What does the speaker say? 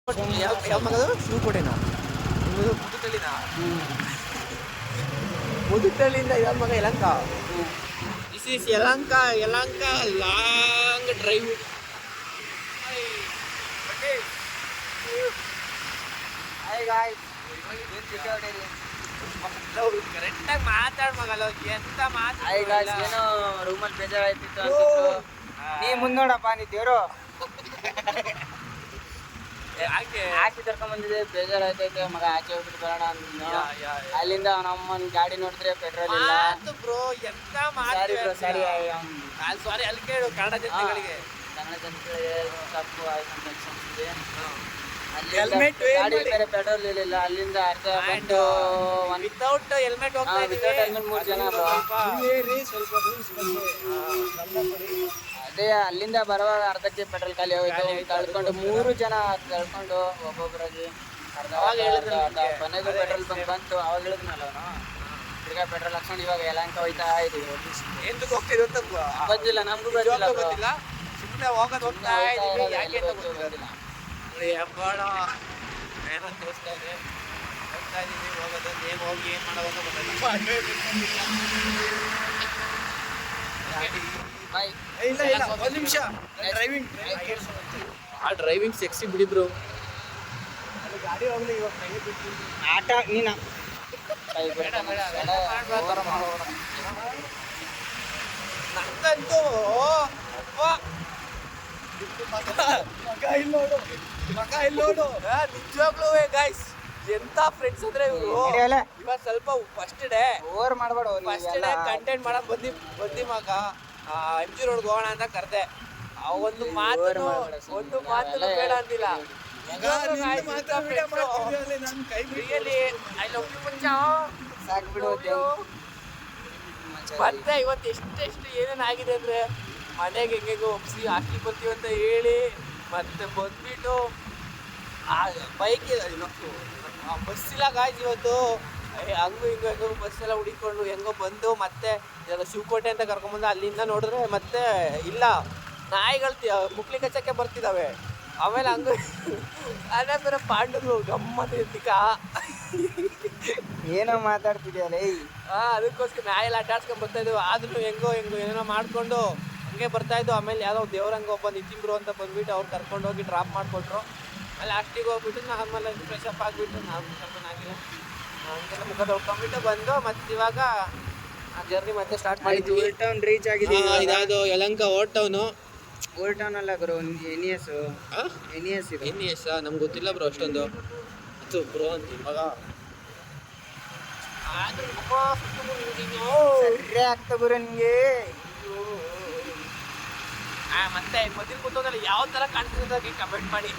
ಯಾವ ಮಗದು ಶಿವಕೋಟೆನಾ ನಿಮ್ಮದು ಪುದುತಳ್ಳಿನಾ ಪುದುತಳ್ಳಿಯಿಂದ ಯಾವ ಮಗ Yelahanka this is Yelahanka long drive ಕರೆಕ್ಟಾಗಿ ಮಾತಾಡ್ ಮಗಲ್ಲ ಎಂತ ಏನೋ ರೂಮಲ್ಲಿ ಬೇಜಾರಾಯ್ತಿತ್ತು ನೀ ಮುಂದೋಡಪ್ಪ ನೀ ದೇವ್ರು ಆಚೆ ಕರ್ಕೊಂಡ್ ಬಂದಿದೆ ಬೇಜಾರಾಯ್ತೈತೆ ಮಗ ಆಚೆ ಹೋಗ್ಬಿಟ್ಟು ಬರೋಣ ಅಲ್ಲಿಂದ ಅವನಮ್ಮನ ಗಾಡಿ ನೋಡಿದ್ರೆ ಪೆಟ್ರೋಲ್ ಇಲ್ಲ ಬ್ರೋ ಎಂತ ಸಾರಿ ಸಾರಿ ಅಲ್ಲಿ ಕೇಳು ಕನ್ನಡ ಜನತೆಗಳಿಗೆ ಕನ್ನಡ ಜನತೆಗಳಿಗೆ ತಪ್ಪು ಆಯ್ತು ಅಂತ ಅನ್ಸುತ್ತೆ ಗಾಡಿ ಬೇರೆ ಪೆಟ್ರೋಲ್ ಇರಲಿಲ್ಲ ಅಲ್ಲಿಂದ ಅರ್ಧ ಬಂದು ವಿತೌಟ್ ಹೆಲ್ಮೆಟ್ ಹೋಗ್ತಾ ವಿತೌಟ್ ಹೆಲ್ಮೆಟ್ 3 ಜನ ಅದೇ ಅಲ್ಲಿಂದ ಬರುವಾಗ ಅರ್ಧಕ್ಕೆ ಪೆಟ್ರೋಲ್ ಖಾಲಿ ಹೋಯ್ತು ಕಳ್ಕೊಂಡು 3 ಜನ ಕಳ್ಕೊಂಡು ಒಬ್ಬೊಬ್ಬರಾಗಿ ಕೊನೆಗೂ ಪೆಟ್ರೋಲ್ ಬಂಕ್ ಬಂತು ಅವಾಗ ಹೇಳಿದ್ನಲ್ಲ ಅವನು ತಿರ್ಗಾ ಪೆಟ್ರೋಲ್ ಹಾಕ್ಸ್ಕೊಂಡು ಇವಾಗ ಯಲಹಂಕ ಹೋಯ್ತಾ ಇದೀವಿ ಎಂತಕ್ಕೆ ಹೋಗ್ತಿದ್ರು ಅಂತ ಗೊತ್ತಿಲ್ಲ ನಮಗೂ ಗೊತ್ತಿಲ್ಲ ಸುಮ್ಮನೆ ಹೋಗೋದು ಹೋಗ್ತಾ ಇದೀವಿ ಯಾಕೆ ಅಂತ ಗೊತ್ತಿಲ್ಲ ಹೆಬ್ಬಾಳ ಏನೋ ತೋರಿಸ್ತಾ ಇದೆ ಹೋಗ್ತಾ ಇದೀವಿ ಹೋಗೋದು ಏನು ಹೋಗಿ ಏನು ಮಾಡೋದು ಗೊತ್ತಿಲ್ಲ ಇಲ್ಲ ಒಂದು ನಿಮಿಷ ಡ್ರೈವಿಂಗ್ ಆ ಡ್ರೈವಿಂಗ್ ಸೆಕ್ಸಿ ಬಿಡಿದ್ರು ಗಾಡಿ ಹೋಗ್ಲಿ ಇವಾಗ ಆಟ ನೀನು ನಂಗಂತೂ ಮಗ ಇಲ್ಲಿ ನೋಡು ನಿಜವಾಗ್ಲೂ ಗೈಸ್ ಎಂತ ಫ್ರೆಂಡ್ಸ್ ಅಂದ್ರೆ ಇವರು ಇವಾಗ ಸ್ವಲ್ಪ ಫಸ್ಟ್ ಡೇ ಓವರ್ ಮಾಡಬೇಡ ಫಸ್ಟ್ ಡೇ ಕಂಟೆಂಟ್ ಮಾಡಕ್ ಬಂದಿ ಮಗ MG ರೋಡ್ ಹೋಗೋಣ ಅಂತ ಕರೆದೆ ಒಂದು ಮಾತು ಬೇಡ ಅಂದಿಲ್ಲ ಮತ್ತೆ ಇವತ್ತು ಎಷ್ಟೆಷ್ಟು ಏನೇನು ಆಗಿದೆ ಅಂದ್ರೆ ಮನೆಗೆ ಹೆಂಗೆಗೋ ಒಪ್ಸಿ ಹಾಕಿ ಬರ್ತೀವಿ ಅಂತ ಹೇಳಿ ಮತ್ತೆ ಬಂದ್ಬಿಟ್ಟು ಬೈಕ್ ಬಸ್ ಇಲ್ಲ ಗಾಯ್ತು ಇವತ್ತು ಹಂಗು ಹಿಂಗು ಬಸ್ ಎಲ್ಲ ಹುಡಿಕೊಂಡು ಹೆಂಗೋ ಬಂದು ಮತ್ತೆ ಶಿವಕೋಟೆ ಅಂತ ಕರ್ಕೊಂಬಂದು ಅಲ್ಲಿಂದ ನೋಡಿದ್ರೆ ಮತ್ತೆ ಇಲ್ಲ ನಾಯಿಗಳು ಮುಕ್ಲಿ ಕಚ್ಚಕ್ಕೆ ಬರ್ತಿದ್ದಾವೆ ಆಮೇಲೆ ಹಂಗು ಅದೇ ಬೇರೆ ಪಾಂಡವರು ಗಮ್ಮತ್ ಇರ್ತಿಕ ಏನೋ ಮಾತಾಡ್ತಿದ್ಯಲ್ಲ ಅದಕ್ಕೋಸ್ಕರ ನಾಯೆಲ್ಲ ಆಟ ಆಡ್ಸ್ಕೊಂಡ್ ಬರ್ತಾ ಇದ್ವು ಆದ್ರೂ ಹೆಂಗೋ ಏನೇನೋ ಮಾಡ್ಕೊಂಡು ಹಂಗೆ ಬರ್ತಾ ಇದ್ವು ಆಮೇಲೆ ಯಾವುದೋ ದೇವ್ರಂಗೆ ಒಬ್ಬ ನಿತಿನ್ರು ಅಂತ ಬಂದ್ಬಿಟ್ಟು ಅವ್ರು ಕರ್ಕೊಂಡು ಹೋಗಿ ಡ್ರಾಪ್ ಮಾಡಿಕೊಟ್ರು ಆಮೇಲೆ ಲಾಸ್ಟಿಗೆ ಹೋಗ್ಬಿಟ್ಟು ನಾರ್ಮಲ್ ಆಗಿ ಫ್ರೆಶ್ ಅಪ್ ಆಗಿಬಿಟ್ಟು ನಾವು ಆಗಿಲ್ಲ ಹಂಗೆಲ್ಲ ಮುಖ ತೊಳ್ಕೊಂಡ್ಬಿಟ್ಟು ಬಂದು ಮತ್ತೆ ಇವಾಗ ಜರ್ನಿ ಮತ್ತೆ ಸ್ಟಾರ್ಟ್ ಮಾಡಿದ್ವಿ ಓಲ್ಡ್ ಟೌನ್ ರೀಚ್ ಆಗಿದೆ ಇದಾದು ಯಲಹಂಕ ಓಲ್ಡ್ ಟೌನು ಓಲ್ಡ್ ಟೌನ್ ಅಲ್ಲ ಗುರು NES ನಮ್ಗೆ ಗೊತ್ತಿಲ್ಲ ಬ್ರೋ ಅಷ್ಟೊಂದು ಅದು ಬ್ರೋ ಅಂತ ಮಗ ಸರಿ ಆಗ್ತಾ ಗುರು ನಿಮಗೆ ಮತ್ತೆ ಮೊದಲು ಕೂತೋದ್ರಲ್ಲಿ ಯಾವ ಥರ ಕಾಣ್ತಿರೋದಾಗಿ ಕಮೆಂಟ್ ಮಾಡಿ